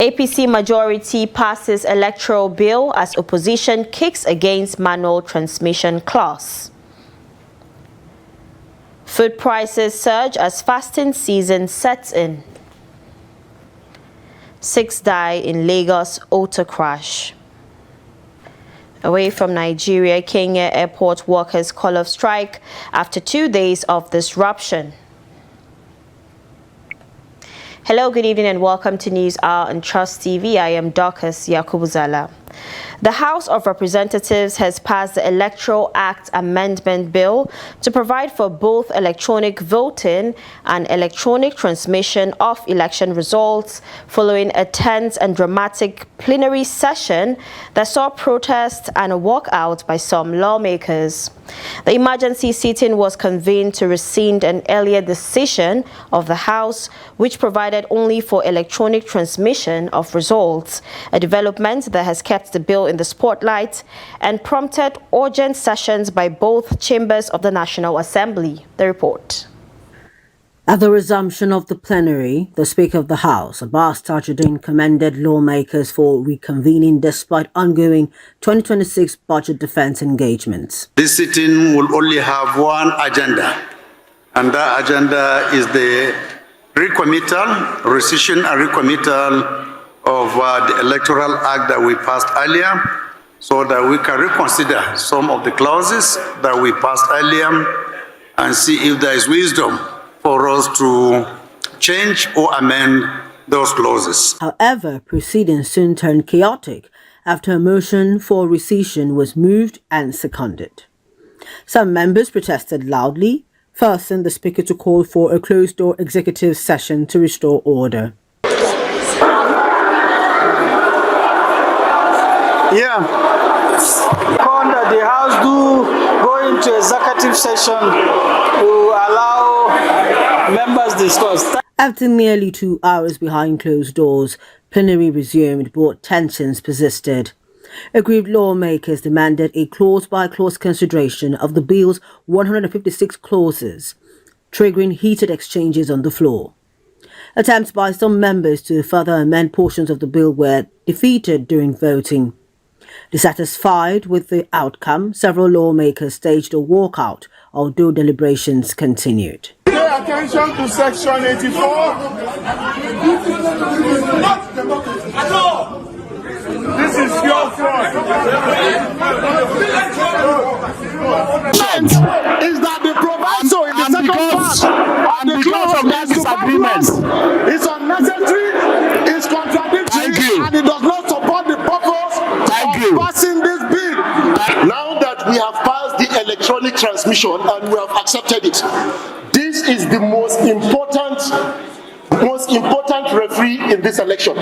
APC majority passes electoral bill as opposition kicks against manual transmission clause. Food prices surge as fasting season sets in. 6 die in Lagos auto crash. Away from Nigeria, Kenya airport workers call off strike after 2 days of disruption. Hello, good evening and welcome to News Hour on Trust TV. I am Dorcas Yakubuzala. The House of Representatives has passed the Electoral Act Amendment Bill to provide for both electronic voting and electronic transmission of election results following a tense and dramatic plenary session that saw protests and a walkout by some lawmakers. The emergency sitting was convened to rescind an earlier decision of the House, which provided only for electronic transmission of results, a development that has kept the bill in the spotlight and prompted urgent sessions by both chambers of the National Assembly. The report. At the resumption of the plenary, the Speaker of the House, Abbas Tajuddin, commended lawmakers for reconvening despite ongoing 2026 budget defense engagements. This sitting will only have one agenda, and that agenda is the recommittal, rescission and recommittal of the Electoral Act that we passed earlier, so that we can reconsider some of the clauses that we passed earlier and see if there is wisdom for us to change or amend those clauses. However, proceedings soon turned chaotic after a motion for rescission was moved and seconded. Some members protested loudly, forcing the Speaker to call for a closed-door executive session to restore order. The House do go into executive session to allow members discuss. After nearly 2 hours behind closed doors, plenary resumed, but tensions persisted. Aggrieved lawmakers demanded a clause-by-clause consideration of the bill's 156 clauses, triggering heated exchanges on the floor. Attempts by some members to further amend portions of the bill were defeated during voting. Dissatisfied with the outcome, several lawmakers staged a walkout, although deliberations continued. Pay attention to Section 84. This is your fraud. Is that the proviso in the second part of the clause of that disagreement is unnecessary, is contradictory, and it does not support the purpose of passing this bill. Now that we have passed the electronic transmission and we have accepted it, this is the most important referee in this election,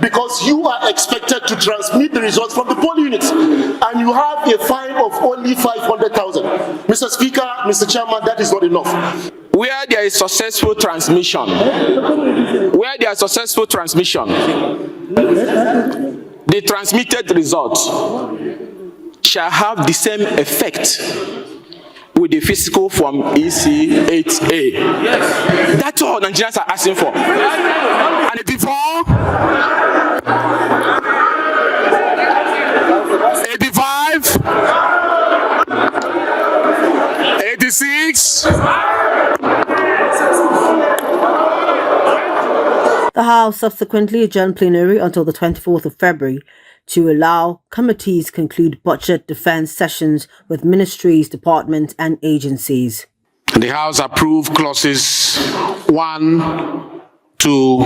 because you are expected to transmit the results from the poll units, and you have a fine of only 500,000. Mr. Speaker, Mr. Chairman, that is not enough. Where there is successful transmission, the transmitted result shall have the same effect with the physical from EC8A. Yes. That's all Nigerians are asking for. And before 85, 86. The House subsequently adjourned plenary until the 24th of February to allow committees conclude budget defense sessions with ministries, departments and agencies. The House approved clauses 1 to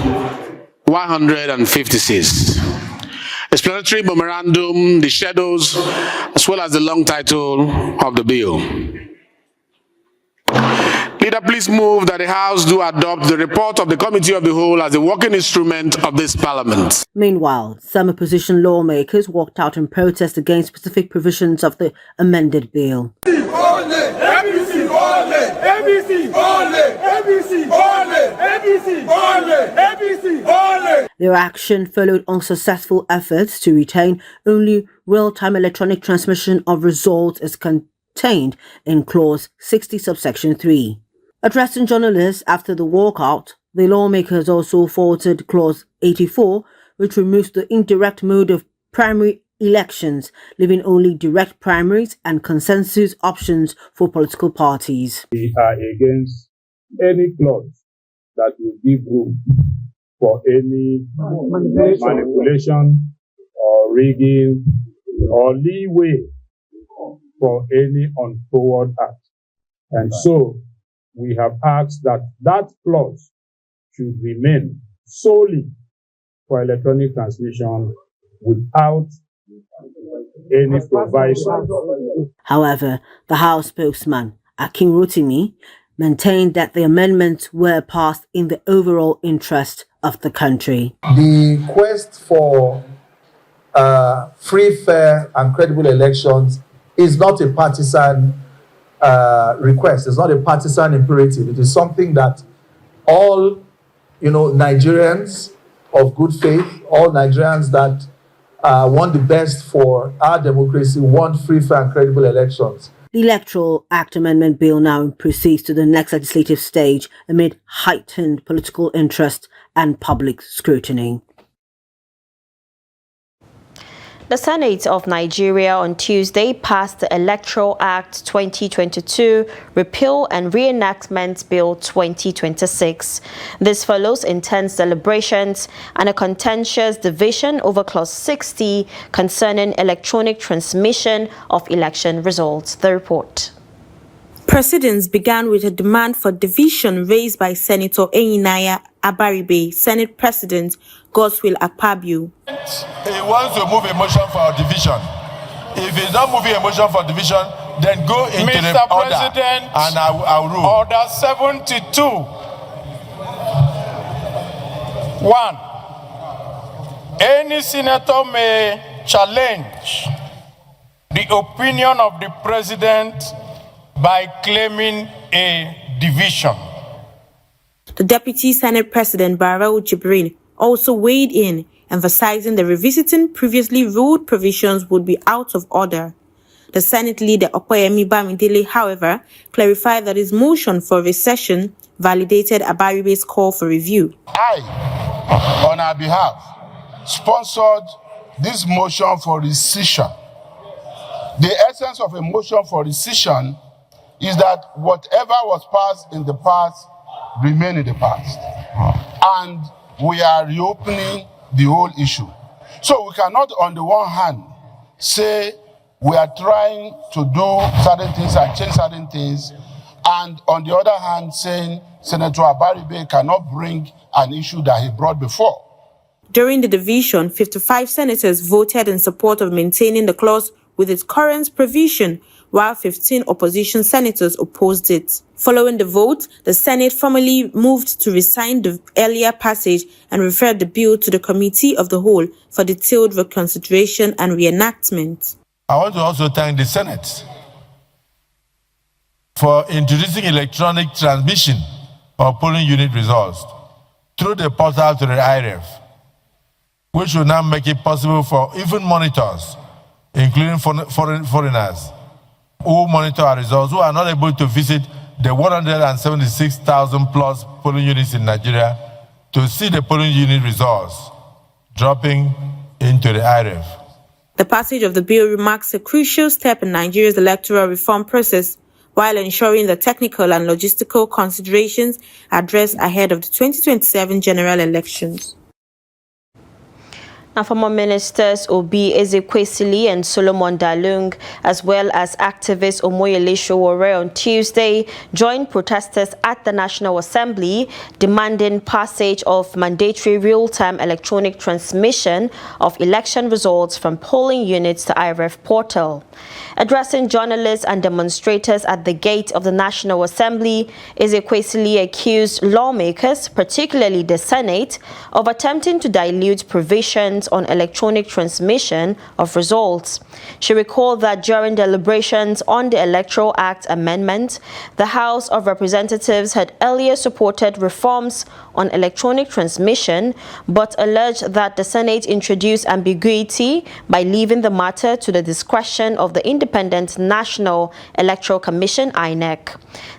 156. Explanatory memorandum, the shadows, as well as the long title of the bill. Leader, please move that the House do adopt the report of the Committee of the Whole as a working instrument of this Parliament. Meanwhile, some opposition lawmakers walked out in protest against specific provisions of the amended bill. Their action followed unsuccessful efforts to retain only real-time electronic transmission of results as contained in Clause 60, subsection 3. Addressing journalists after the walkout, the lawmakers also faulted Clause 84 which removes the indirect mode of primary elections, leaving only direct primaries and consensus options for political parties. We are against any clause that will give room for any manipulation or rigging or leeway for any untoward act. And so we have asked that that clause should remain solely for electronic transmission without any provision. However, the House spokesman, Akin Rotimi, maintained that the amendments were passed in the overall interest of the country. The quest for free, fair and credible elections is not a partisan request. It's not a partisan imperative. It is something that all, Nigerians of good faith, all Nigerians that want the best for our democracy, want free, fair and credible elections. The Electoral Act Amendment Bill now proceeds to the next legislative stage amid heightened political interest and public scrutiny. The Senate of Nigeria on Tuesday passed the Electoral Act 2022 Repeal and Reenactment Bill 2026. This follows intense deliberations and a contentious division over Clause 60 concerning electronic transmission of election results. The report. Proceedings began with a demand for division raised by Senator Enyinnaya Abaribe, Senate President Godswill Akpabio. He wants to move a motion for division. If he's not moving a motion for division, then go into Mr. the order President, and I'll rule. Order 72. 1. Any senator may challenge the opinion of the President by claiming a division. The Deputy Senate President Barau Jibrin also weighed in, emphasizing that revisiting previously ruled provisions would be out of order. The Senate leader Okoyemi Bamidele, however, clarified that his motion for recession validated Abaribe's call for review. I, on our behalf, sponsored this motion for rescission. The essence of a motion for rescission is that whatever was passed in the past remain in the past. And we are reopening the whole issue. So we cannot, on the one hand, say we are trying to do certain things and change certain things, and on the other hand, saying Senator Abaribe cannot bring an issue that he brought before. During the division, 55 senators voted in support of maintaining the clause with its current provision, while 15 opposition senators opposed it. Following the vote, the Senate formally moved to rescind the earlier passage and referred the bill to the Committee of the Whole for detailed reconsideration and reenactment. I want to also thank the Senate for introducing electronic transmission of polling unit results through the portal to the IREF, which will now make it possible for even monitors, including foreigners, who monitor our results, who are not able to visit the 176,000 plus polling units in Nigeria, to see the polling unit results dropping into the IREF. The passage of the bill marks a crucial step in Nigeria's electoral reform process, while ensuring that technical and logistical considerations are addressed ahead of the 2027 general elections. And former ministers Obi Ezekwesili and Solomon Dalung, as well as activist Omoyele Sowore on Tuesday, joined protesters at the National Assembly demanding passage of mandatory real-time electronic transmission of election results from polling units to IREF portal. Addressing journalists and demonstrators at the gate of the National Assembly, Ezekwesili accused lawmakers, particularly the Senate, of attempting to dilute provisions on electronic transmission of results. She recalled that during deliberations on the Electoral Act amendment, the House of Representatives had earlier supported reforms on electronic transmission, but alleged that the Senate introduced ambiguity by leaving the matter to the discretion of the Independent National Electoral Commission, INEC.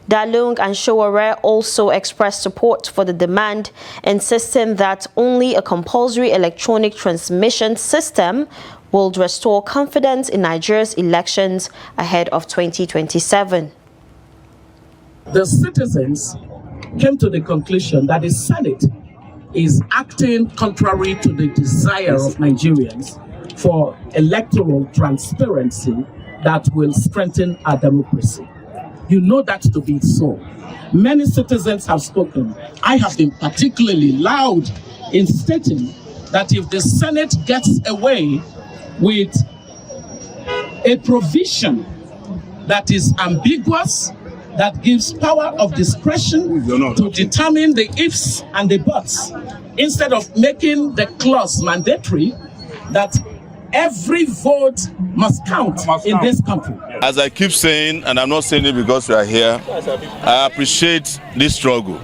Dalung and Showore also expressed support for the demand, insisting that only a compulsory electronic transmission system will restore confidence in Nigeria's elections ahead of 2027. The citizens came to the conclusion that the Senate is acting contrary to the desire of Nigerians for electoral transparency that will strengthen our democracy. You know that to be so. Many citizens have spoken. I have been particularly loud in stating that if the Senate gets away with a provision that is ambiguous, that gives power of discretion to determine the ifs and the buts, instead of making the clause mandatory that every vote must count in this country. As I keep saying, and I'm not saying it because we are here, I appreciate this struggle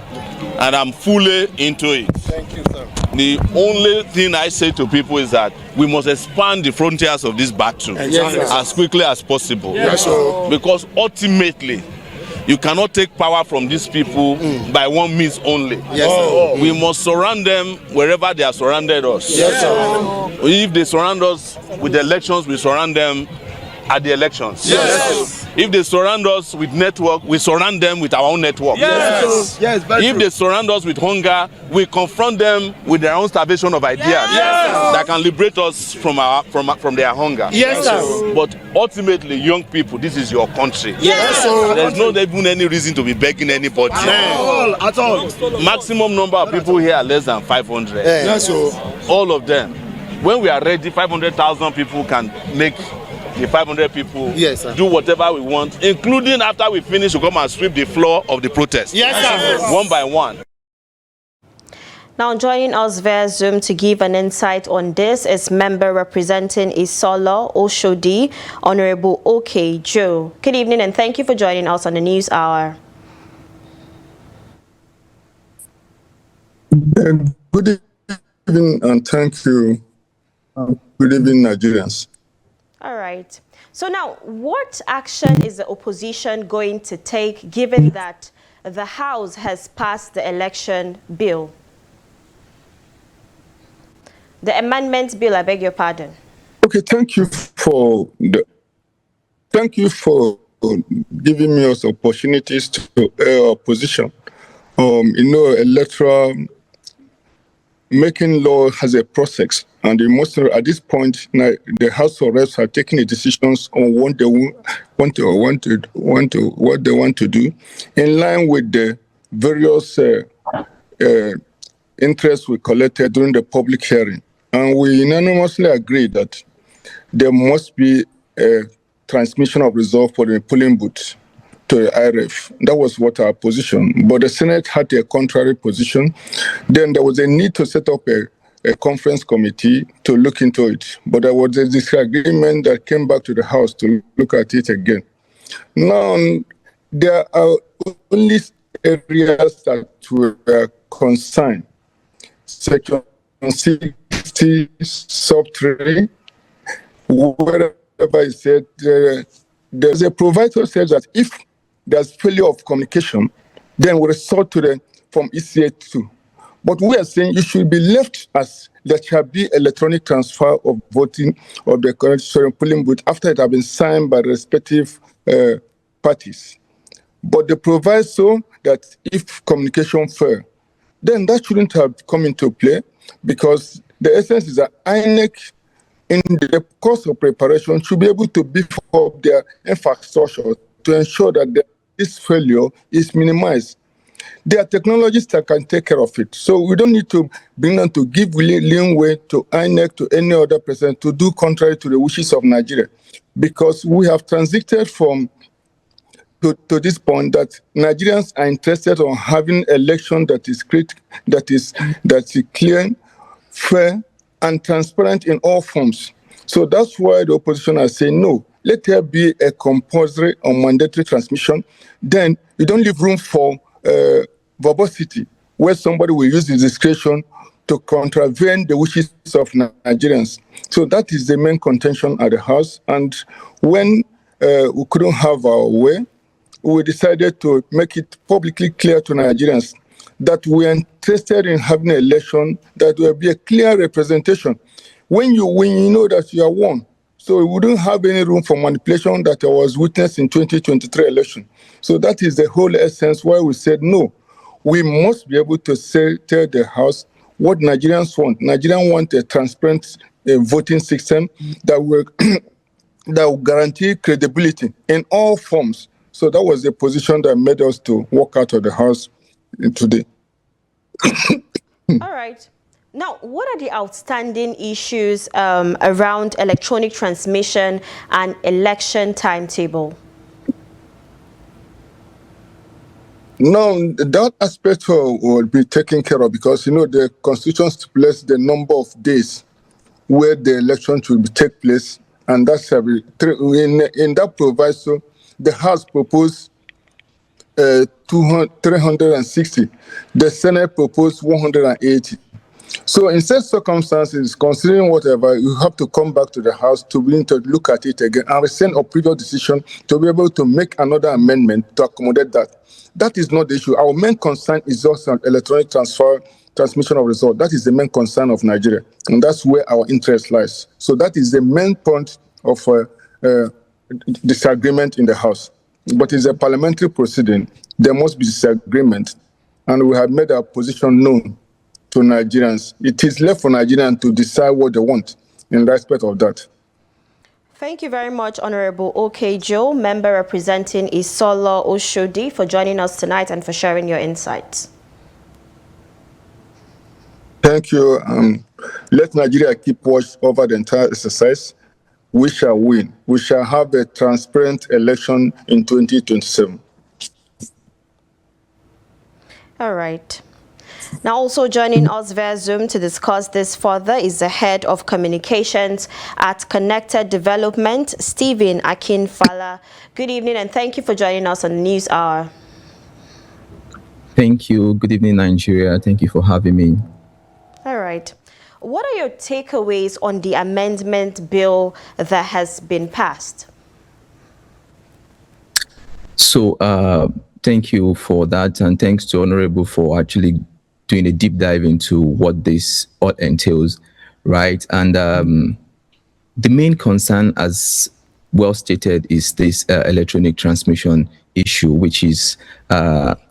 and I'm fully into it. Thank you, sir. The only thing I say to people is that we must expand the frontiers of this battle as quickly as possible. Yes, sir. Because ultimately, you cannot take power from these people by one means only. Yes, sir. We must surround them wherever they have surrounded us. Yes, sir. If they surround us with the elections, we surround them at the elections. Yes. If they surround us with network, we surround them with our own network. Yes. Yes. If they surround us with hunger, we confront them with their own starvation of ideas that can liberate us from their hunger. Yes, sir. But ultimately, young people, this is your country. Yes, sir. There's not even any reason to be begging anybody. At all. Maximum number of people here are less than 500. Yes, sir. All of them. When we are ready, 500,000 people can make the 500 people do whatever we want, including after we finish to come and sweep the floor of the protest. Yes, sir. One by one. Now joining us via Zoom to give an insight on this is member representing Isolo Oshodi, Honorable OK Joe. Good evening and thank you for joining us on the News Hour. Good evening and thank you. Good evening, Nigerians. All right. So now, what action is the opposition going to take given that the House has passed the election bill? The amendment bill, I beg your pardon. Okay, thank you for giving me opportunities to air our position. Electoral making law has a process, and at this point, the House of Reps are taking the decisions on what they want to do, in line with the various interests we collected during the public hearing. And we unanimously agree that there must be a transmission of results for the polling booth to the IRF. That was what our position. But the Senate had a contrary position. Then there was a need to set up a conference committee to look into it. But there was a disagreement that came back to the House to look at it again. Now, there are only areas that were concerned. Section 60, sub 3, wherever it said, there's a proviso says that if there's failure of communication, then we resort to from ECA 2. But we are saying you should be left as there shall be electronic transfer of voting of the polling booth after it has been signed by the respective parties. But the proviso that if communication fail, then that shouldn't have come into play, because the essence is that INEC, in the course of preparation, should be able to beef up their infrastructure to ensure that this failure is minimized. There are technologies that can take care of it. So we don't need to bring them to give leeway to INEC, to any other person, to do contrary to the wishes of Nigeria. Because we have transited to this point that Nigerians are interested in having election that is clear, fair, and transparent in all forms. So that's why the opposition are saying, no, let there be a compulsory or mandatory transmission. Then you don't leave room for verbosity, where somebody will use his discretion to contravene the wishes of Nigerians. So that is the main contention at the House. And when we couldn't have our way, we decided to make it publicly clear to Nigerians that we are interested in having an election that will be a clear representation. When you win, you know that you are won. So we wouldn't have any room for manipulation that I was witnessed in 2023 election. So that is the whole essence why we said no. We must be able to tell the House what Nigerians want. Nigerians want a transparent voting system that will that will guarantee credibility in all forms. So that was the position that made us to walk out of the House today. All right. Now, what are the outstanding issues around electronic transmission and election timetable? No, that aspect will be taken care of because, the Constitution stipulates the number of days where the election should take place, and that shall be in that proviso. The House proposed 360. The Senate proposed 180. So in such circumstances, considering whatever, you have to come back to the House to be able to look at it again and rescind a previous decision to be able to make another amendment to accommodate that. That is not the issue. Our main concern is just an electronic transmission of results. That is the main concern of Nigeria, and that's where our interest lies. So that is the main point of disagreement in the House. But it's a parliamentary proceeding. There must be disagreement, and we have made our position known to Nigerians. It is left for Nigerians to decide what they want in respect of that. Thank you very much, Honorable OK Joe, member representing Isolo Oshodi, for joining us tonight and for sharing your insights. Thank you. Let Nigeria keep watch over the entire exercise. We shall win. We shall have a transparent election in 2027. All right. Now, also joining us via Zoom to discuss this further is the head of communications at Connected Development, Stephen Akinfala. Good evening, and thank you for joining us on the News Hour. Thank you. Good evening, Nigeria. Thank you for having me. All right. What are your takeaways on the amendment bill that has been passed? So, thank you for that, and thanks to Honorable for actually doing a deep dive into what this all entails, right? And the main concern, as well stated, is this electronic transmission issue, which is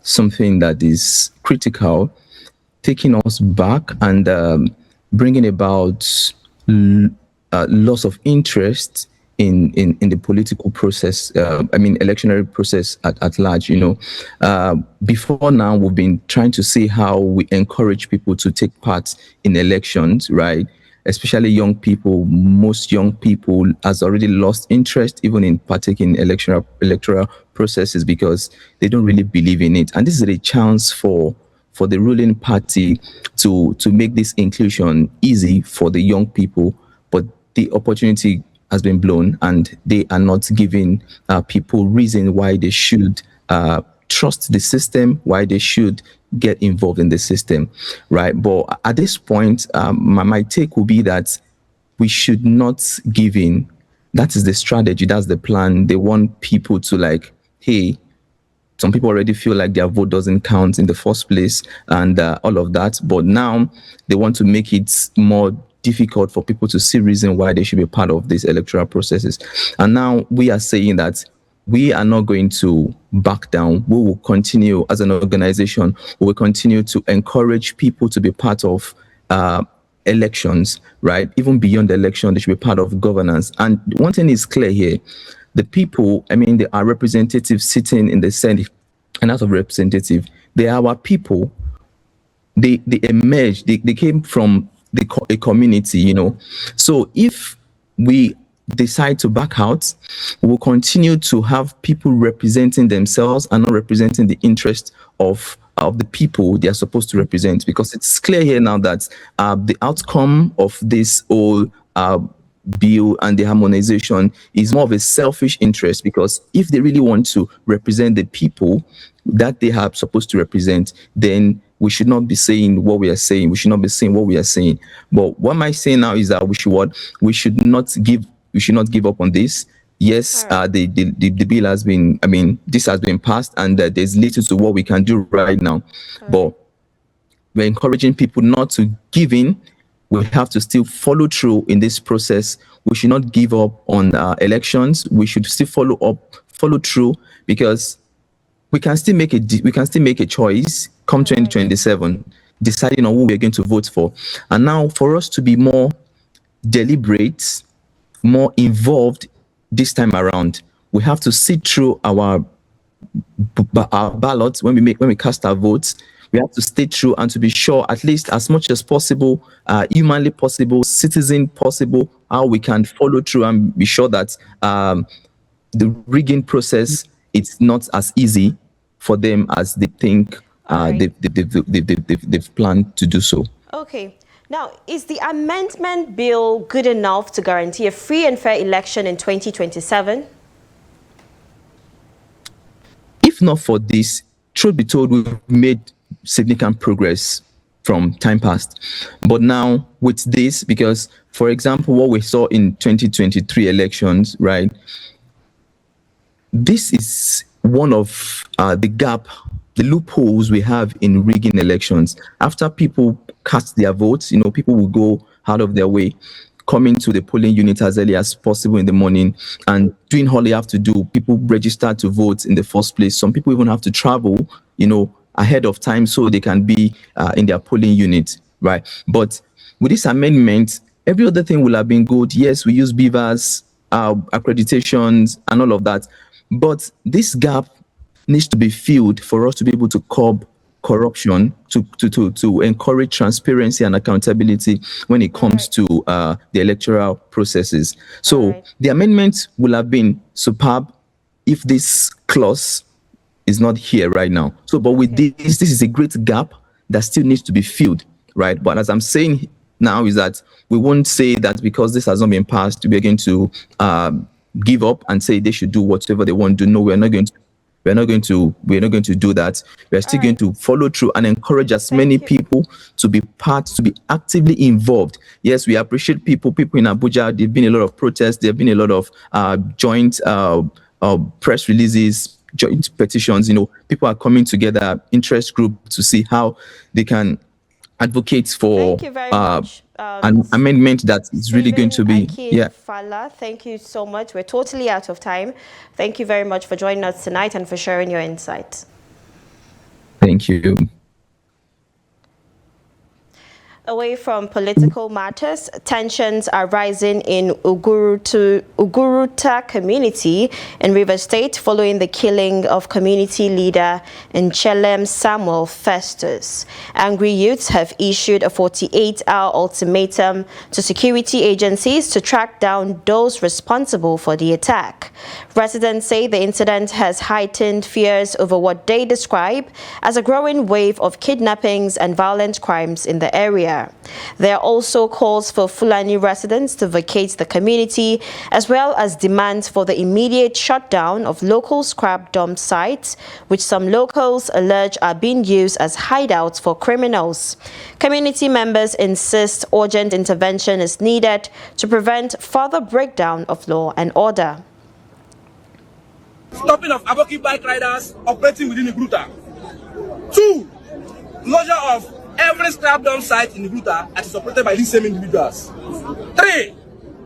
something that is critical, taking us back and bringing about loss of interest in the political process, electionary process at large. Before now, we've been trying to see how we encourage people to take part in elections, right? Especially young people. Most young people has already lost interest even in partaking in electoral processes because they don't really believe in it. And this is a chance for the ruling party to make this inclusion easy for the young people, but the opportunity has been blown, and they are not giving people reason why they should trust the system, why they should get involved in the system, right? But at this point, my take will be that we should not give in. That is the strategy, that's the plan. They want people to hey, some people already feel like their vote doesn't count in the first place and all of that. But now they want to make it more difficult for people to see reason why they should be part of these electoral processes. And now we are saying that we are not going to back down. We will continue as an organization. We will continue to encourage people to be part of elections, right? Even beyond the election, they should be part of governance. And one thing is clear here. The people, there are representatives sitting in the Senate and House of Representatives. They are our people. They emerged. They came from a community, So if we decide to back out, we'll continue to have people representing themselves and not representing the interest of of the people they are supposed to represent, because it's clear here now that the outcome of this whole bill and the harmonization is more of a selfish interest, because if they really want to represent the people that they are supposed to represent, then we should not be saying what we are saying. We should not be saying what we are saying. But what am I saying now is that we should not give up on this. Yes, the bill has been, this has been passed, and there's little to what we can do right now. But we're encouraging people not to give in. We have to still follow through in this process. We should not give up on elections. We should still follow through, because we can still make a choice come 2027, deciding on who we're going to vote for. And now, for us to be more deliberate, more involved this time around, we have to sit through our ballots when we cast our votes. We have to stay true and to be sure, at least as much as possible, humanly possible, citizen possible, how we can follow through and be sure that the rigging process, it's not as easy for them as they think they've planned to do so. Okay. Now, is the amendment bill good enough to guarantee a free and fair election in 2027? If not for this, truth be told, we've made significant progress from time past. But now with this, because, for example, what we saw in 2023 elections, right? This is one of the loopholes we have in rigging elections. After people cast their votes, people will go out of their way, coming to the polling unit as early as possible in the morning and doing all they have to do. People register to vote in the first place. Some people even have to travel, ahead of time so they can be in their polling unit, right? But with this amendment, every other thing will have been good. Yes, we use beavers, accreditations, and all of that. But this gap needs to be filled for us to be able to curb corruption, to encourage transparency and accountability when it comes to the electoral processes. So the amendment will have been superb if this clause is not here right now. So, but with this is a great gap that still needs to be filled, right? But as I'm saying now is that we won't say that because this has not been passed, we're going to give up and say they should do whatever they want to do. No, we're not going to do that. We're still going to follow through and encourage as many people to be actively involved. Yes, we appreciate people in Abuja. There've been a lot of protests. There've been a lot of joint press releases, joint petitions. People are coming together, interest group, to see how they can advocate for an amendment that is really going to be Fala, thank you so much. We're totally out of time. Thank you very much for joining us tonight and for sharing your insights. Thank you. Away from political matters, tensions are rising in Uguruta community in Rivers State following the killing of community leader Nchelem Samuel Festus. Angry youths have issued a 48-hour ultimatum to security agencies to track down those responsible for the attack. Residents say the incident has heightened fears over what they describe as a growing wave of kidnappings and violent crimes in the area. There are also calls for Fulani residents to vacate the community, as well as demands for the immediate shutdown of local scrap dump sites, which some locals allege are being used as hideouts for criminals. Community members insist urgent intervention is needed to prevent further breakdown of law and order. Stopping of Aboki bike riders operating within Uguruta. 2. Closure of every scrap dump site in Uguruta that is operated by these same individuals. 3.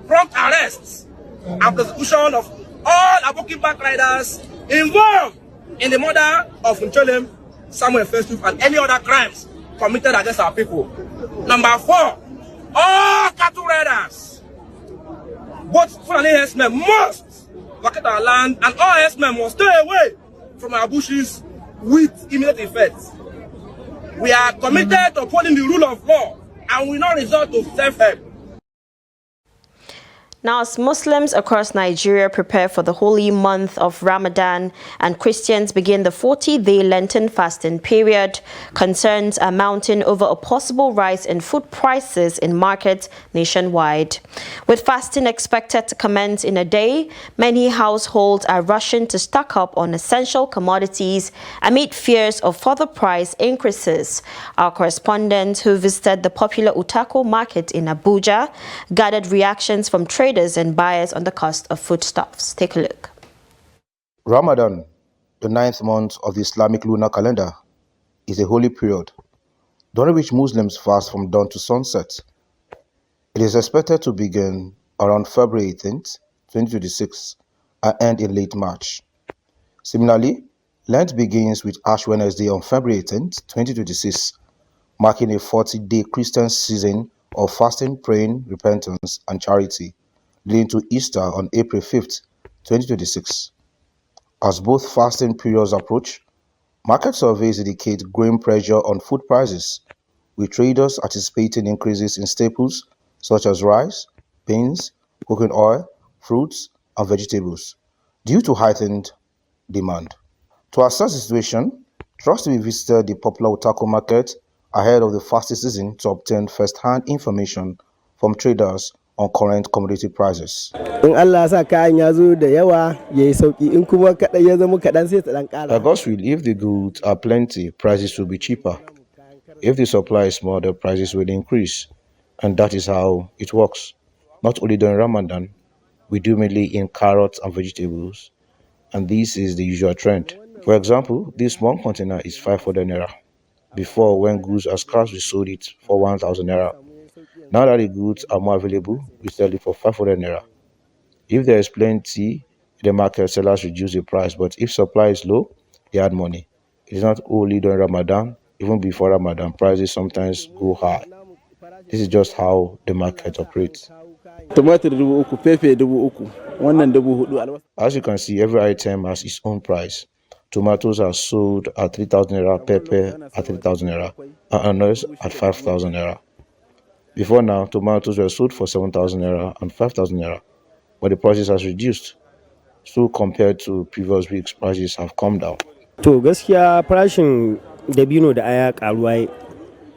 Prompt arrests and prosecution of all Aboki bike riders involved in the murder of Nchelem Samuel Festus and any other crimes committed against our people. Number 4. All cattle riders, both Fulani herdsmen, must vacate our land, and all herdsmen must stay away from our bushes with immediate effect. We are committed to upholding the rule of law and will not resort to self-help. Now, as Muslims across Nigeria prepare for the holy month of Ramadan and Christians begin the 40-day Lenten fasting period, concerns are mounting over a possible rise in food prices in markets nationwide. With fasting expected to commence in a day, many households are rushing to stock up on essential commodities amid fears of further price increases. Our correspondent who visited the popular Utako market in Abuja gathered reactions from traders and buyers on the cost of foodstuffs. Take a look. Ramadan, the 9th month of the Islamic lunar calendar, is a holy period during which Muslims fast from dawn to sunset. It is expected to begin around February 18th, 2026 and end in late March. Similarly, Lent begins with Ash Wednesday on February 18th, 2026, marking a 40-day Christian season of fasting, praying, repentance, and charity, leading to Easter on April 5th, 2026. As both fasting periods approach, market surveys indicate growing pressure on food prices, with traders anticipating increases in staples such as rice, beans, cooking oil, fruits, and vegetables, due to heightened demand. To assess the situation, Trust TV visited the popular Utako market ahead of the fasting season to obtain first-hand information from traders on current commodity prices. August will, if the goods are plenty, prices will be cheaper. If the supply is small, the prices will increase. And that is how it works. Not only during Ramadan, we do mainly in carrots and vegetables. And this is the usual trend. For example, this one container is 500 naira. Before, when goods are scarce, we sold it for 1,000 naira. Now that the goods are more available, we sell it for 500 naira. If there is plenty in the market, sellers reduce the price, but if supply is low, they add money. It is not only during Ramadan, even before Ramadan, prices sometimes go high. This is just how the market operates. As you can see, every item has its own price. Tomatoes are sold at 3,000 naira, pepper at 3,000 naira, and onions at 5,000 naira. Before now, tomatoes were sold for 7,000 naira and 5,000 naira, but the prices has reduced. So compared to previous weeks, prices have come down.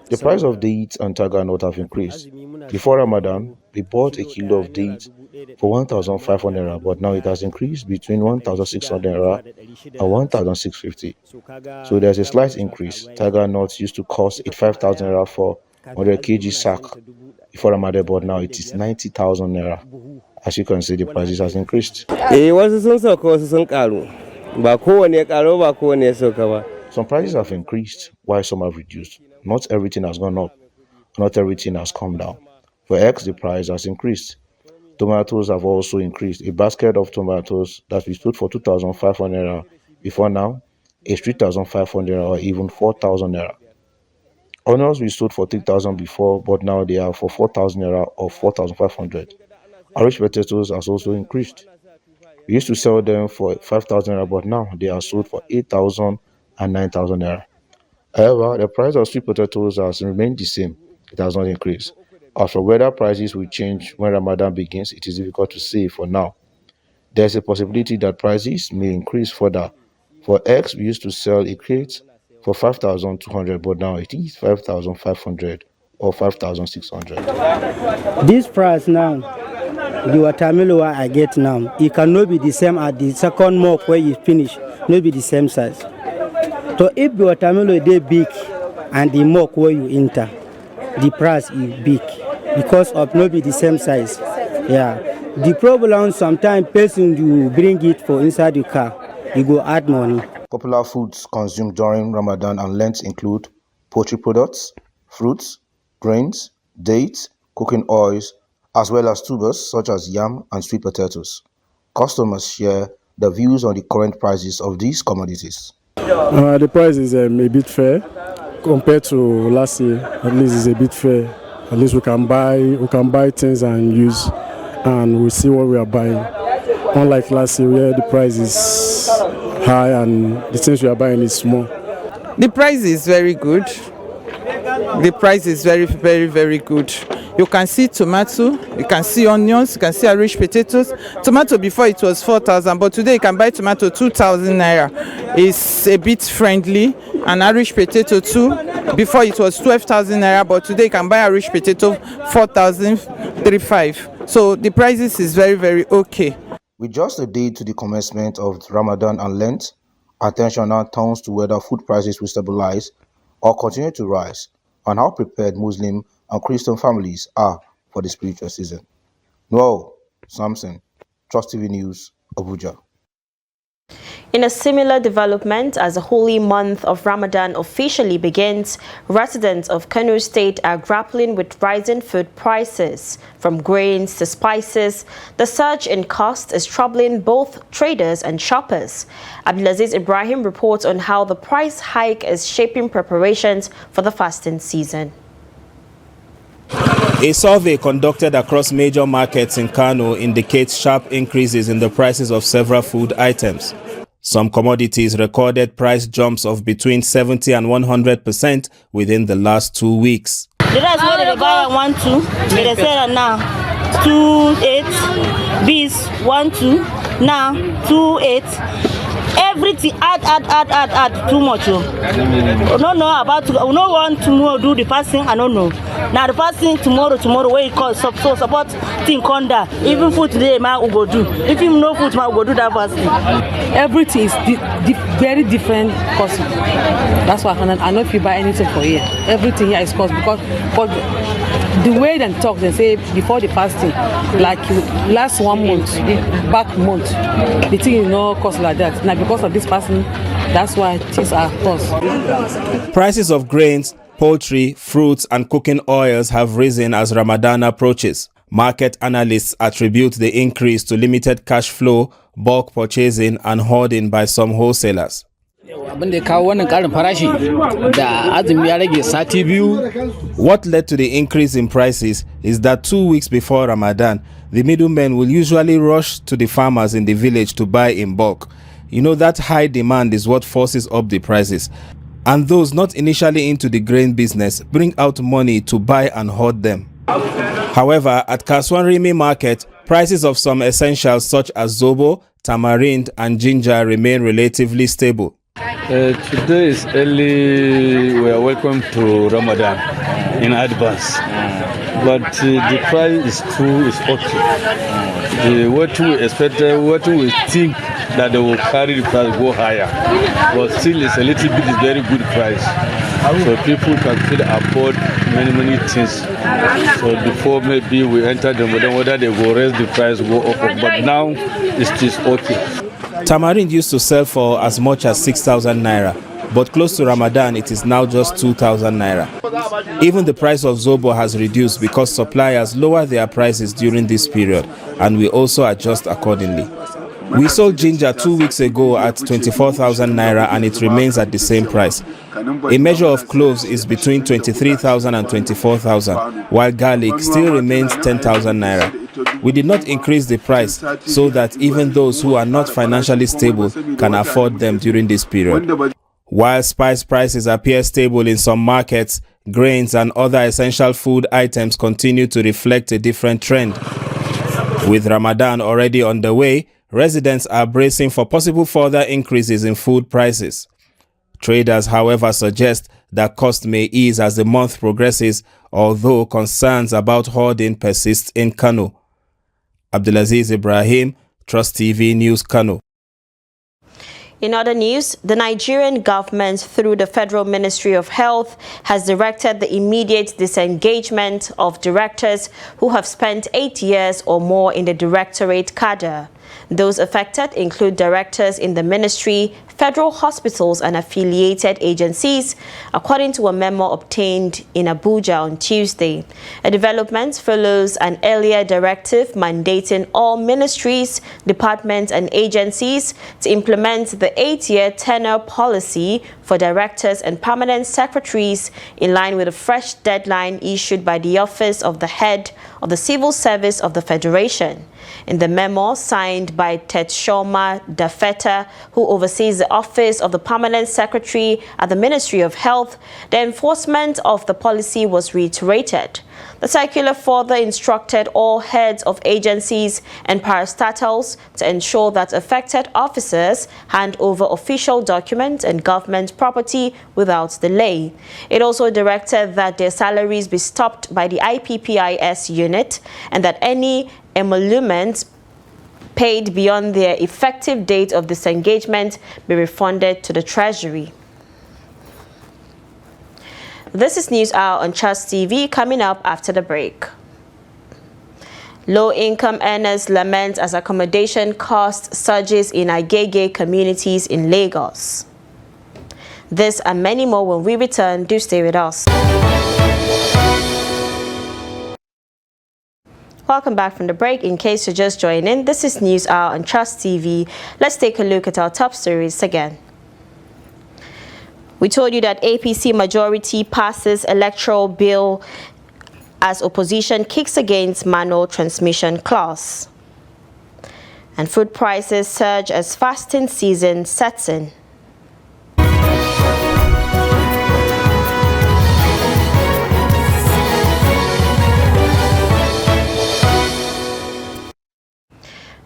The price of dates and tiger nut have increased. Before Ramadan, we bought a kilo of dates for 1,500 naira, but now it has increased between 1,600 naira and 1,650. So there's a slight increase. Tiger nuts used to cost 5,000 naira for 100 kg sack before Ramadan, but now it is 90,000 naira. As you can see, the prices has increased. Some prices have increased, while some have reduced. Not everything has gone up. Not everything has come down. For eggs, the price has increased. Tomatoes have also increased. A basket of tomatoes that we sold for 2,500 naira before now is 3,500 naira or even 4,000 naira. Onions we sold for 3,000 before, but now they are for 4,000 naira or 4,500. Irish potatoes has also increased. We used to sell them for 5,000 naira, but now they are sold for 8,000 and 9,000 naira. However, the price of sweet potatoes has remained the same. It has not increased. As for whether prices will change when Ramadan begins, it is difficult to say for now. There is a possibility that prices may increase further. For eggs, we used to sell a crate for 5,200, but now it is 5,500 or 5,600. This price now, the watermelon I get now, it cannot be the same as the second mock where you finish, not be the same size. So if the watermelon is big and the mock where you enter, the price is big because of not be the same size. Yeah. The problem sometimes person you bring it for inside the car, you go add money. Popular foods consumed during Ramadan and Lent include poultry products, fruits, grains, dates, cooking oils, as well as tubers such as yam and sweet potatoes. Customers share the views on the current prices of these commodities. The price is a bit fair compared to last year. At least it's a bit fair. At least we can buy things and use, and we see what we are buying. Unlike last year, where the price is high and the things we are buying is small. The price is very good. The price is very, very, very good. You can see tomato, you can see onions, you can see Irish potatoes. Tomato before it was 4,000, but today you can buy tomato 2,000 naira. It's a bit friendly. And Irish potato too. Before it was 12,000 naira, but today you can buy Irish potato 4,035. So the prices is very, very okay. With just a day to the commencement of Ramadan and Lent, attention now turns to whether food prices will stabilize or continue to rise, and how prepared Muslim and Christian families are for the spiritual season. Noel Samson, Trust TV News, Abuja. In a similar development, as the holy month of Ramadan officially begins, residents of Kano State are grappling with rising food prices. From grains to spices, the surge in cost is troubling both traders and shoppers. Abdulaziz Ibrahim reports on how the price hike is shaping preparations for the fasting season. A survey conducted across major markets in Kano indicates sharp increases in the prices of several food items. Some commodities recorded price jumps of between 70 and 100% within the last 2 weeks. The rice where they buy 1-2, they sell now 2.8, beans 1-2, now 2.8. Everything add too much. No about to, no want to do the fasting. I don't know. Now the fasting tomorrow where it costs so support thing conda. Even food today man will go do. If you no food man will go do that fasting. Everything is very different cost. That's why I know if you buy anything for here, everything here is cost because the way they talk, they say before the fasting, like last 1 month, back month, the thing is no cost like that. Now because of this fasting, that's why things are cost. Prices of grains, poultry, fruits and cooking oils have risen as Ramadan approaches. Market analysts attribute the increase to limited cash flow, bulk purchasing and hoarding by some wholesalers. What led to the increase in prices is that 2 weeks before Ramadan, the middlemen will usually rush to the farmers in the village to buy in bulk. You know, that high demand is what forces up the prices. And those not initially into the grain business bring out money to buy and hoard them. However, at Kaswanrimi market, prices of some essentials such as zobo, tamarind and ginger remain relatively stable. Today is early. We are welcome to Ramadan in advance, but the price is okay. What we expected, what we think that they will carry the price go higher, but still it's a little bit very good price. So people can still afford many things. So before maybe we enter the Ramadan, whether they will raise the price, go up, but now it's just okay. Tamarind used to sell for as much as 6,000 naira, but close to Ramadan it is now just 2,000 naira. Even the price of zobo has reduced because suppliers lower their prices during this period, and we also adjust accordingly. We sold ginger 2 weeks ago at 24,000 naira and it remains at the same price. A measure of cloves is between 23,000 and 24,000, while garlic still remains 10,000 naira. We did not increase the price so that even those who are not financially stable can afford them during this period. While spice prices appear stable in some markets, grains and other essential food items continue to reflect a different trend. With Ramadan already on the way, residents are bracing for possible further increases in food prices. Traders, however, suggest that cost may ease as the month progresses, although concerns about hoarding persist in Kano. Abdulaziz Ibrahim, Trust TV News, Kano. In other news, the Nigerian government, through the Federal Ministry of Health, has directed the immediate disengagement of directors who have spent 8 years or more in the directorate cadre. Those affected include directors in the ministry, federal hospitals and affiliated agencies, according to a memo obtained in Abuja on Tuesday. A development follows an earlier directive mandating all ministries, departments and agencies to implement the 8-year tenure policy for directors and permanent secretaries in line with a fresh deadline issued by the Office of the Head of the Civil Service of the Federation. In the memo signed by Tetshoma Dafeta, who oversees the Office of the Permanent Secretary at the Ministry of Health, the enforcement of the policy was reiterated. The circular further instructed all heads of agencies and parastatals to ensure that affected officers hand over official documents and government property without delay. It also directed that their salaries be stopped by the IPPIS unit and that any emoluments paid beyond their effective date of disengagement be refunded to the Treasury. This is News Hour on Trust TV, coming up after the break. Low-income earners lament as accommodation cost surges in Agege communities in Lagos. This and many more when we return. Do stay with us. Welcome back from the break. In case you're just joining in, this is News Hour on Trust TV. Let's take a look at our top stories again. We told you that APC majority passes electoral bill as opposition kicks against manual transmission clause. And food prices surge as fasting season sets in.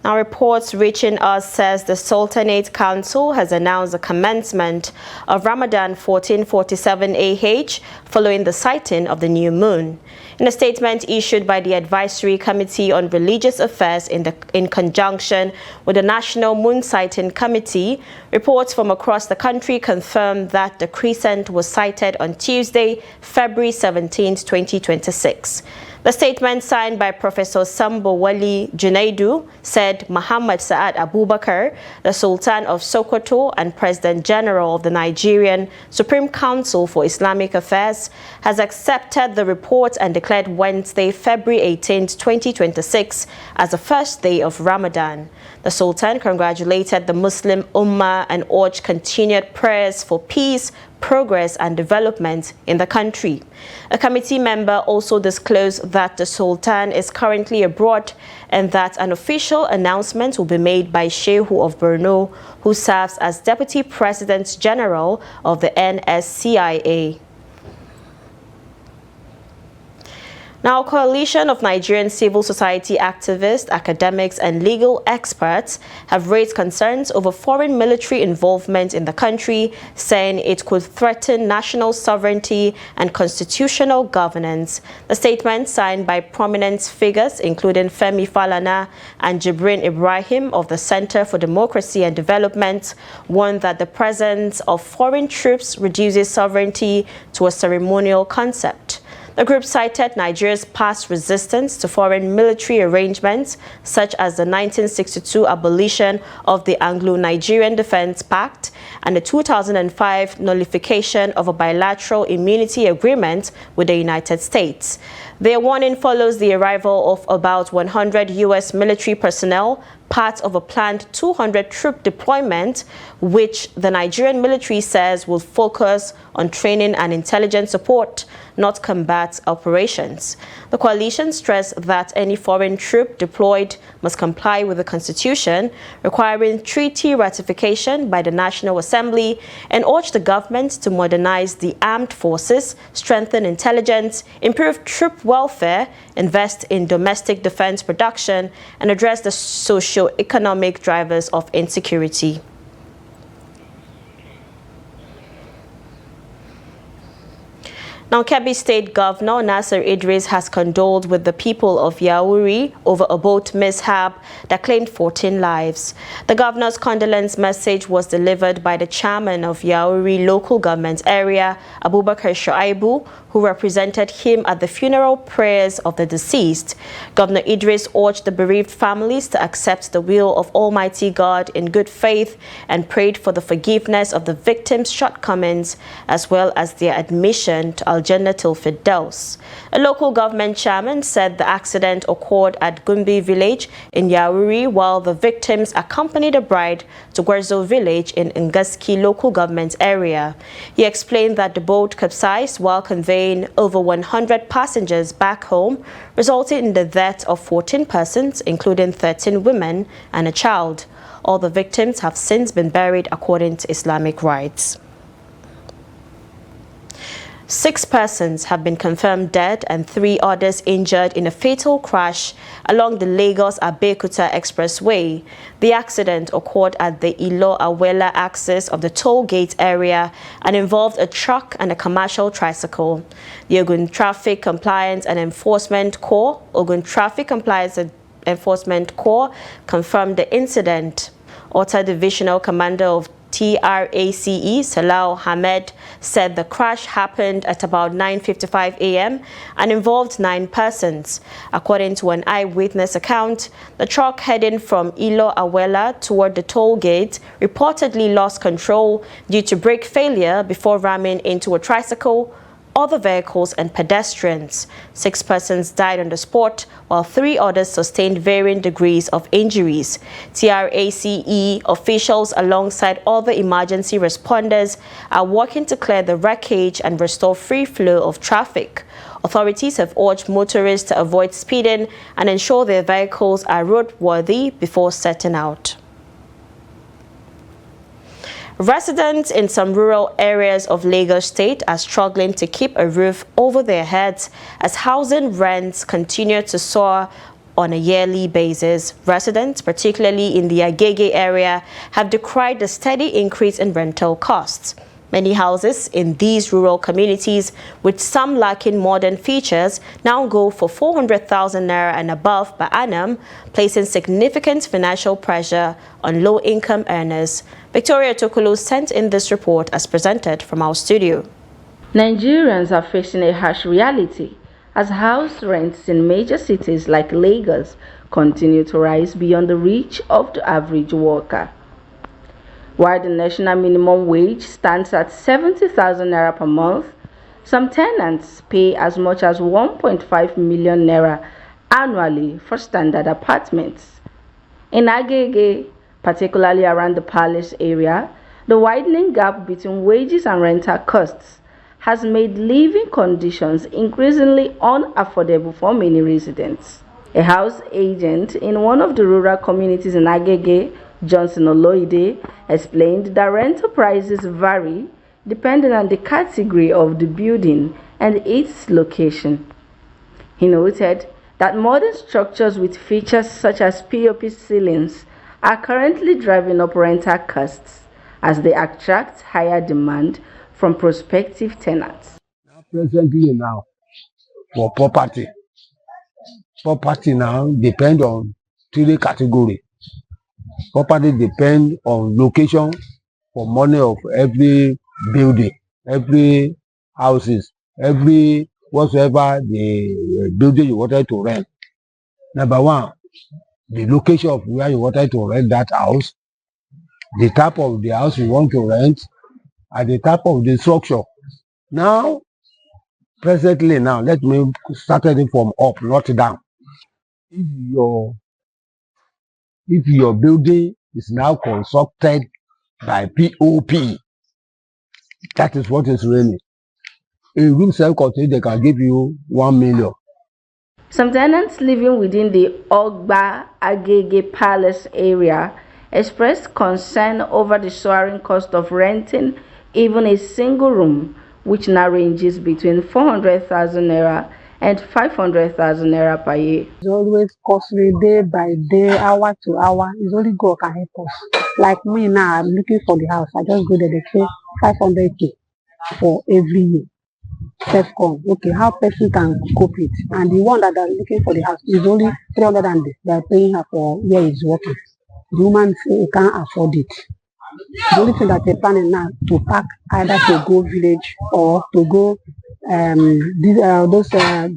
Now, reports reaching us says the Sultanate Council has announced the commencement of Ramadan 1447 AH following the sighting of the new moon. In a statement issued by the Advisory Committee on Religious Affairs in conjunction with the National Moon Sighting Committee, reports from across the country confirmed that the crescent was sighted on Tuesday, February 17, 2026. The statement signed by Professor Sambo Wali Junaidu said Muhammad Saad Abubakar, the Sultan of Sokoto and President General of the Nigerian Supreme Council for Islamic Affairs, has accepted the report and declared Wednesday, February 18, 2026 as the first day of Ramadan. The Sultan congratulated the Muslim Ummah and urged continued prayers for peace, progress and development in the country. A committee member also disclosed that the Sultan is currently abroad and that an official announcement will be made by Shehu of Borno, who serves as Deputy President General of the NSCIA. Now, a coalition of Nigerian civil society activists, academics, and legal experts have raised concerns over foreign military involvement in the country, saying it could threaten national sovereignty and constitutional governance. The statement, signed by prominent figures including Femi Falana and Jibrin Ibrahim of the Center for Democracy and Development, warned that the presence of foreign troops reduces sovereignty to a ceremonial concept. The group cited Nigeria's past resistance to foreign military arrangements, such as the 1962 abolition of the Anglo-Nigerian Defense Pact and the 2005 nullification of a bilateral immunity agreement with the United States. Their warning follows the arrival of about 100 U.S. military personnel, part of a planned 200-troop deployment, which the Nigerian military says will focus on training and intelligence support, not combat operations. The coalition stressed that any foreign troop deployed must comply with the Constitution, requiring treaty ratification by the National Assembly, and urged the government to modernize the armed forces, strengthen intelligence, improve troop welfare, invest in domestic defense production, and address the socio-economic drivers of insecurity. Now, Kebbi State Governor Nasir Idris has condoled with the people of Yauri over a boat mishap that claimed 14 lives. The governor's condolence message was delivered by the chairman of Yauri local government area, Abubakar Shoaibu, who represented him at the funeral prayers of the deceased. Governor Idris urged the bereaved families to accept the will of Almighty God in good faith and prayed for the forgiveness of the victims' shortcomings as well as their admission to Al-Jannatul Firdaus. A local government chairman said the accident occurred at Gumbi village in Yauri while the victims accompanied a bride to Gwerzo village in Ngaski local government area. He explained that the boat capsized while conveying over 100 passengers back home, resulting in the death of 14 persons, including 13 women and a child. All the victims have since been buried according to Islamic rites. 6 persons have been confirmed dead and 3 others injured in a fatal crash along the Lagos-Abeokuta Expressway. The accident occurred at the Lagos-Abeokuta axis of the toll gate area and involved a truck and a commercial tricycle. The Ogun Traffic Compliance and Enforcement Corps, confirmed the incident. Ota Divisional Commander of TRACE, Salah Hamed, said the crash happened at about 9:55 a.m. and involved 9 persons. According to an eyewitness account, the truck heading from Lagos-Abeokuta toward the toll gate reportedly lost control due to brake failure before ramming into a tricycle, other vehicles and pedestrians. 6 persons died on the spot, while 3 others sustained varying degrees of injuries. TRACE officials, alongside other emergency responders, are working to clear the wreckage and restore free flow of traffic. Authorities have urged motorists to avoid speeding and ensure their vehicles are roadworthy before setting out. Residents in some rural areas of Lagos State are struggling to keep a roof over their heads as housing rents continue to soar on a yearly basis. Residents, particularly in the Agege area, have decried the steady increase in rental costs. Many houses in these rural communities, with some lacking modern features, now go for 400,000 naira and above per annum, placing significant financial pressure on low-income earners. Victoria Tokolo sent in this report as presented from our studio. Nigerians are facing a harsh reality as house rents in major cities like Lagos continue to rise beyond the reach of the average worker. While the national minimum wage stands at 70,000 naira per month, some tenants pay as much as 1.5 million naira annually for standard apartments. In Agege, particularly around the Palace area, the widening gap between wages and rental costs has made living conditions increasingly unaffordable for many residents. A house agent in one of the rural communities in Agege, Johnson Oloide, explained that rental prices vary depending on the category of the building and its location. He noted that modern structures with features such as POP ceilings are currently driving up rental costs as they attract higher demand from prospective tenants. Presently now, for property now depend on 3 categories. Property depend on location for money of every building, every houses, every whatsoever the building you wanted to rent. Number 1, the location of where you wanted to rent that house, the type of the house you want to rent, and the type of the structure. Now, presently now, let me start it from up, not down. If your building is now constructed by POP, that is what is raining. A room self-contained, they can give you 1 million. Some tenants living within the Ogba Agege Palace area expressed concern over the soaring cost of renting even a single room, which now ranges between 400,000 naira and 500,000 naira per year. It's always costly day by day, hour to hour. It's only God can help us. Like me now, I'm looking for the house. I just go there, they pay 500k for every year. Self-con. Okay, how person can cope it? And the one that are looking for the house is only 300 and they are paying her for where he's working. The woman say he can't afford it. The only thing that they're planning now to pack either to go village or to go those down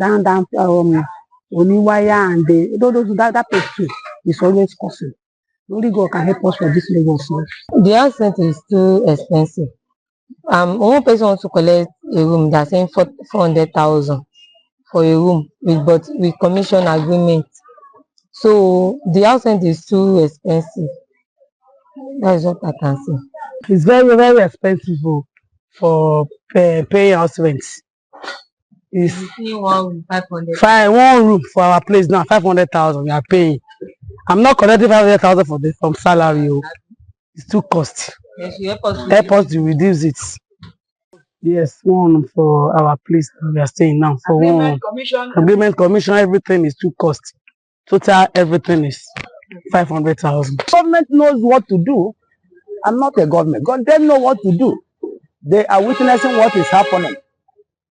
Oniwaya and that place too is always costly. Only God can help us for this Lagos. The house rent is too expensive. One person wants to collect a room, they're saying 400,000 for a room, but with commission agreement. So the house rent is too expensive. That is what I can say. It's very, very expensive for paying house rent. It's 1 room for our place now, 500,000 we are paying. I'm not collecting 500,000 for this from salary. It's too cost. Help us to reduce it. Yes, one for our place we are staying now. For agreement commission, everything is too cost. Total everything is 500,000. Government knows what to do. I'm not a government. God, they know what to do. They are witnessing what is happening.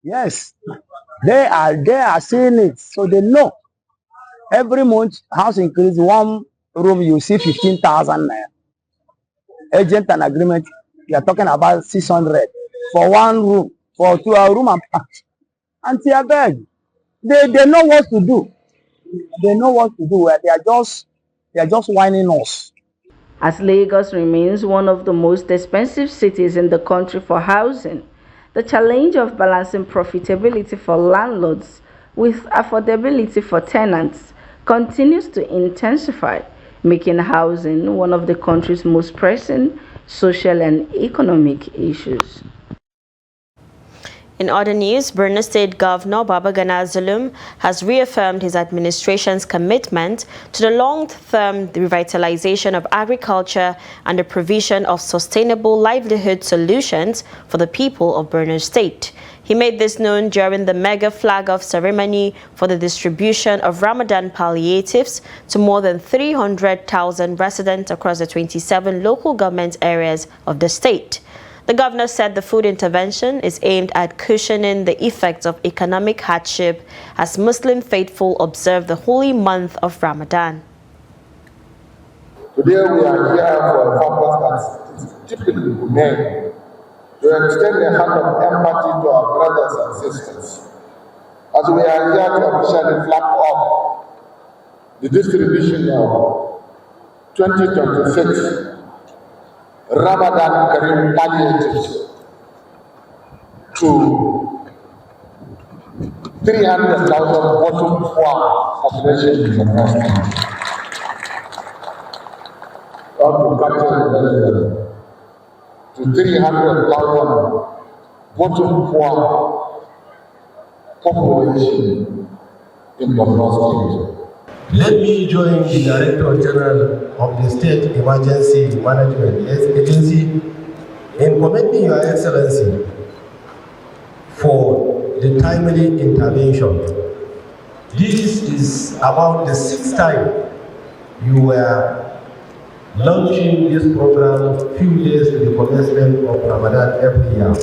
Yes, they are seeing it, so they know. Every month, house increase, one room you see 15,000 naira. Agent and agreement, you are talking about 600 for one room, for 2 room and auntie abeg. They know what to do. They know what to do. They are just whining us. As Lagos remains one of the most expensive cities in the country for housing, the challenge of balancing profitability for landlords with affordability for tenants continues to intensify, making housing one of the country's most pressing social and economic issues. In other news, Borno State Governor Babagana Zulum has reaffirmed his administration's commitment to the long-term revitalization of agriculture and the provision of sustainable livelihood solutions for the people of Borno State. He made this known during the mega flag-off ceremony for the distribution of Ramadan palliatives to more than 300,000 residents across the 27 local government areas of the state. The governor said the food intervention is aimed at cushioning the effects of economic hardship as Muslim faithful observe the holy month of Ramadan. Today we are here for a purpose that is deeply humane, to extend a hand of empathy to our brothers and sisters, as we are here to officially flag off the distribution of 2026 Ramadan Kareem palliatives to 300,000 bottom poor population in the country. To 300,000 bottom poor population in the State. Let me join the Director General of the State Emergency Management Agency in commending Your Excellency for the timely intervention. This is about the 6th time you were launching this program few days to the commencement of Ramadan every year.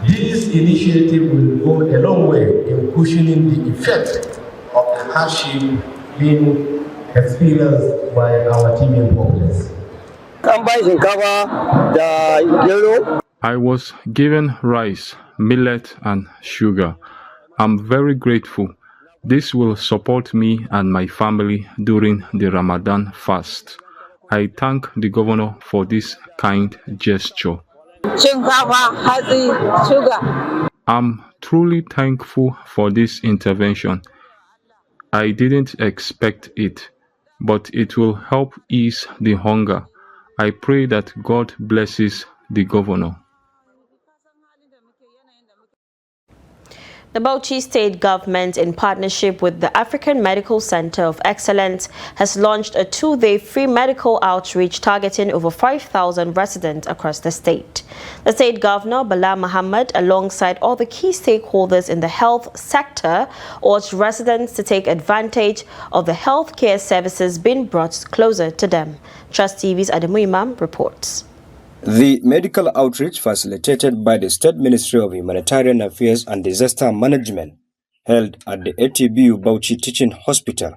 This initiative will go a long way in cushioning the effect of the hardship being experienced by our teeming populace. I was given rice, millet and sugar. I'm very grateful. This will support me and my family during the Ramadan fast. I thank the governor for this kind gesture. I'm truly thankful for this intervention. I didn't expect it, but it will help ease the hunger. I pray that God blesses the governor. The Bauchi State Government, in partnership with the African Medical Center of Excellence, has launched a 2-day free medical outreach targeting over 5,000 residents across the state. The state governor, Bala Muhammad, alongside all the key stakeholders in the health sector, urged residents to take advantage of the healthcare services being brought closer to them. Trust TV's Adamu Imam reports. The medical outreach, facilitated by the State Ministry of Humanitarian Affairs and Disaster Management, held at the ATBU Bauchi Teaching Hospital,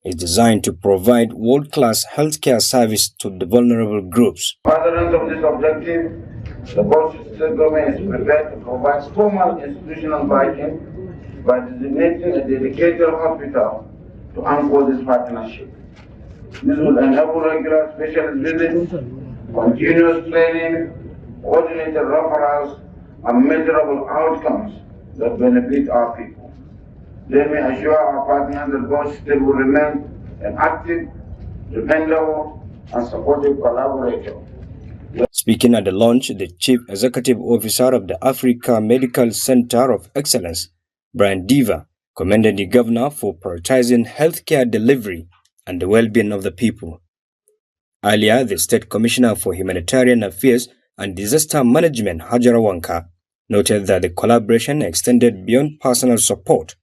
is designed to provide world-class healthcare service to the vulnerable groups. Furtherance of this objective, the Bauchi State Government is prepared to provide formal institutional backing by designating a dedicated hospital to anchor this partnership. This will enable regular specialist visits, continuous training, coordinated referrals, and measurable outcomes that benefit our people. Let me assure our partners that Bauchi State will remain an active, dependable, and supportive collaborator. Speaking at the launch, the Chief Executive Officer of the Africa Medical Center of Excellence, Brian Diva, commended the governor for prioritizing healthcare delivery and the well-being of the people. Earlier, the State Commissioner for Humanitarian Affairs, and Disaster Management Hajara Wanka noted that the collaboration extended beyond personal support.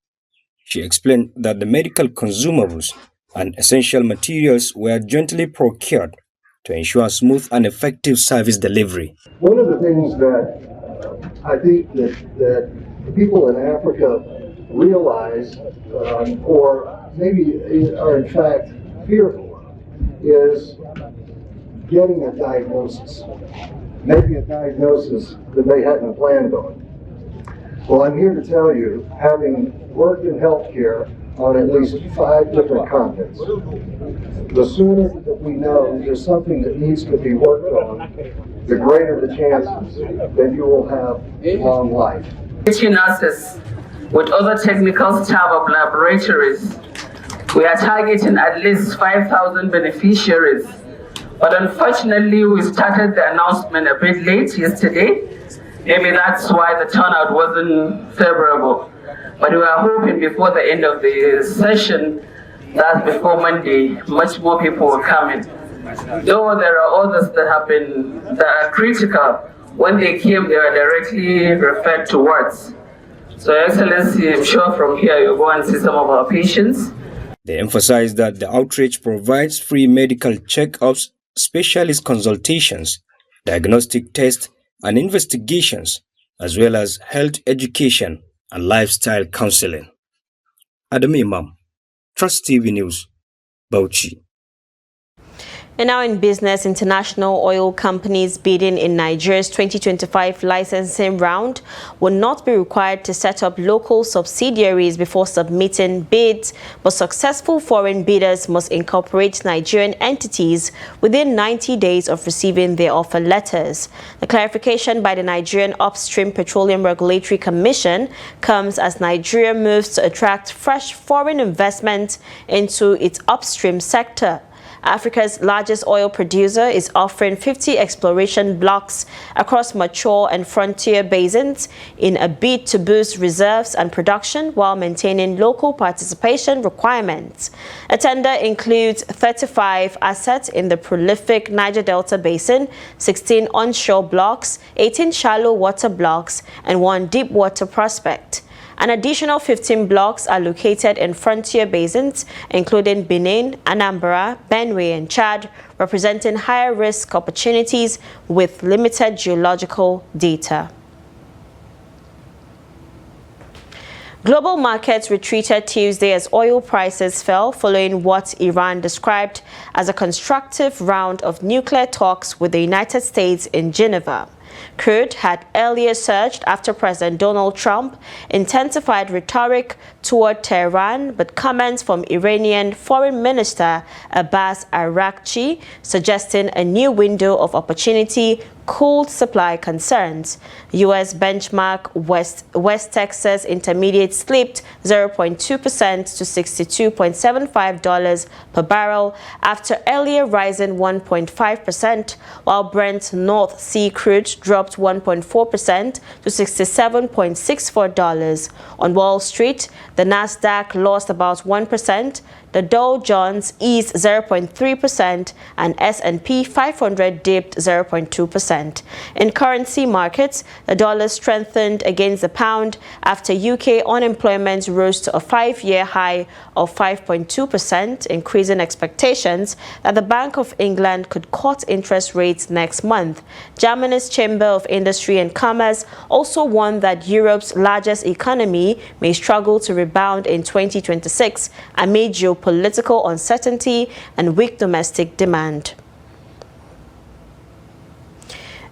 She explained that the medical consumables and essential materials were jointly procured to ensure smooth and effective service delivery. One of the things that I think that the people in Africa realize, or maybe are in fact fearful of, is getting a diagnosis. Maybe a diagnosis that they hadn't planned on. Well, I'm here to tell you, having worked in healthcare on at least 5 different continents, the sooner that we know there's something that needs to be worked on, the greater the chances that you will have long life. Nurses, with other technical staff of laboratories, we are targeting at least 5,000 beneficiaries. But unfortunately, we started the announcement a bit late yesterday. Maybe that's why the turnout wasn't favorable. But we are hoping before the end of the session, that's before Monday, much more people will come in. Though there are others that are critical. When they came, they were directly referred to wards. So, Excellency, I'm sure from here you'll go and see some of our patients. They emphasized that the outreach provides free medical checkups, specialist consultations, diagnostic tests, and investigations, as well as health education and lifestyle counseling. Adam Imam, Trust TV News, Bauchi. And now in business, international oil companies bidding in Nigeria's 2025 licensing round will not be required to set up local subsidiaries before submitting bids, but successful foreign bidders must incorporate Nigerian entities within 90 days of receiving their offer letters. The clarification by the Nigerian Upstream Petroleum Regulatory Commission comes as Nigeria moves to attract fresh foreign investment into its upstream sector. Africa's largest oil producer is offering 50 exploration blocks across mature and frontier basins in a bid to boost reserves and production while maintaining local participation requirements. A tender includes 35 assets in the prolific Niger Delta Basin, 16 onshore blocks, 18 shallow water blocks, and 1 deep water prospect. An additional 15 blocks are located in frontier basins, including Benin, Anambra, Benue, and Chad, representing higher risk opportunities with limited geological data. Global markets retreated Tuesday as oil prices fell following what Iran described as a constructive round of nuclear talks with the United States in Geneva. Crude had earlier surged after President Donald Trump intensified rhetoric toward Tehran, but comments from Iranian Foreign Minister Abbas Araghchi suggesting a new window of opportunity cooled supply concerns. U.S. benchmark West Texas Intermediate slipped 0.2% to $62.75 per barrel after earlier rising 1.5%, while Brent North Sea crude dropped 1.4% to $67.64. On Wall Street, the Nasdaq lost about 1%, the Dow Jones eased 0.3%, and S&P 500 dipped 0.2%. In currency markets, the dollar strengthened against the pound after UK unemployment rose to a 5-year high of 5.2%, increasing expectations that the Bank of England could cut interest rates next month. Germany's Chamber of Industry and Commerce also warned that Europe's largest economy may struggle to rebound in 2026 amid geopolitical uncertainty and weak domestic demand.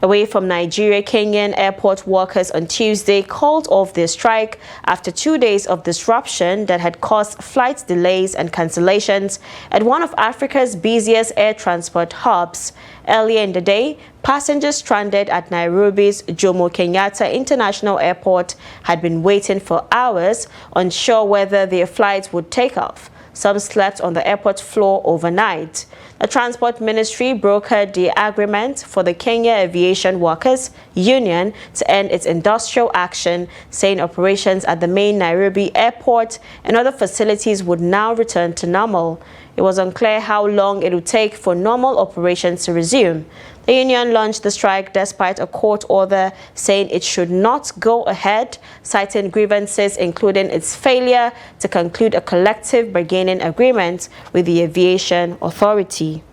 Away from Nigeria, Kenyan airport workers on Tuesday called off their strike after 2 days of disruption that had caused flight delays and cancellations at one of Africa's busiest air transport hubs. Earlier in the day, passengers stranded at Nairobi's Jomo Kenyatta International Airport had been waiting for hours, unsure whether their flights would take off. Some slept on the airport floor overnight. The Transport Ministry brokered the agreement for the Kenya Aviation Workers Union to end its industrial action, saying operations at the main Nairobi airport and other facilities would now return to normal. It was unclear how long it would take for normal operations to resume. The union launched the strike despite a court order saying it should not go ahead, citing grievances including its failure to conclude a collective bargaining agreement with the Aviation Authority.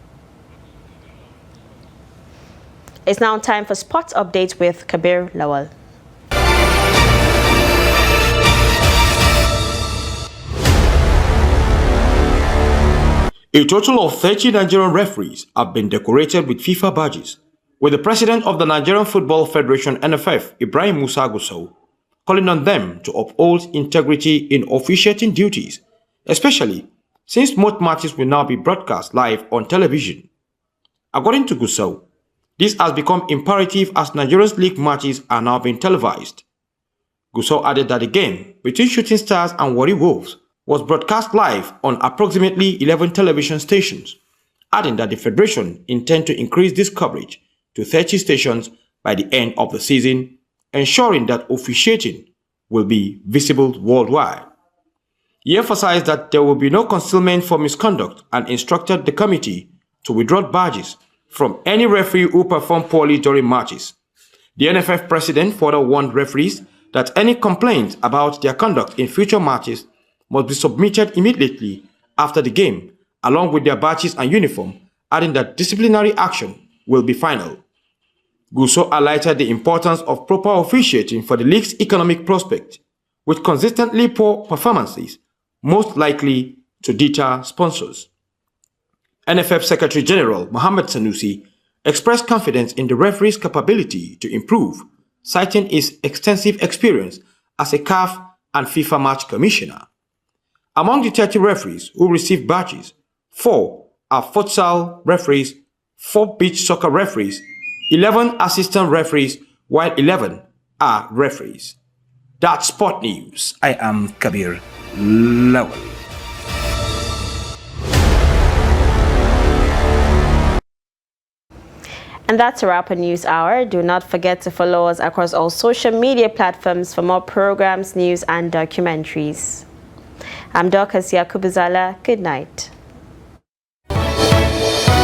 It's now time for sports updates with Kabir Lawal. A total of 30 Nigerian referees have been decorated with FIFA badges, with the president of the Nigerian Football Federation (NFF), Ibrahim Musa Gusau, calling on them to uphold integrity in officiating duties, especially since most matches will now be broadcast live on television. According to Gusau, this has become imperative as Nigeria's league matches are now being televised. Gusau added that the game between Shooting Stars and Warri Wolves was broadcast live on approximately 11 television stations, adding that the Federation intends to increase this coverage to 30 stations by the end of the season, ensuring that officiating will be visible worldwide. He emphasized that there will be no concealment for misconduct and instructed the committee to withdraw badges from any referee who performed poorly during matches. The NFF president further warned referees that any complaints about their conduct in future matches must be submitted immediately after the game, along with their badges and uniform, adding that disciplinary action will be final. Gusau highlighted the importance of proper officiating for the league's economic prospect, with consistently poor performances most likely to deter sponsors. NFF Secretary General Mohammed Sanusi expressed confidence in the referee's capability to improve, citing his extensive experience as a CAF and FIFA match commissioner. Among the 30 referees who received badges, 4 are futsal referees, 4 beach soccer referees, 11 assistant referees, while 11 are referees. That's Sport News. I am Kabir Lawal. And that's a wrap on News Hour. Do not forget to follow us across all social media platforms for more programs, news, and documentaries. I'm Dorcas Yakubuzala. Good night.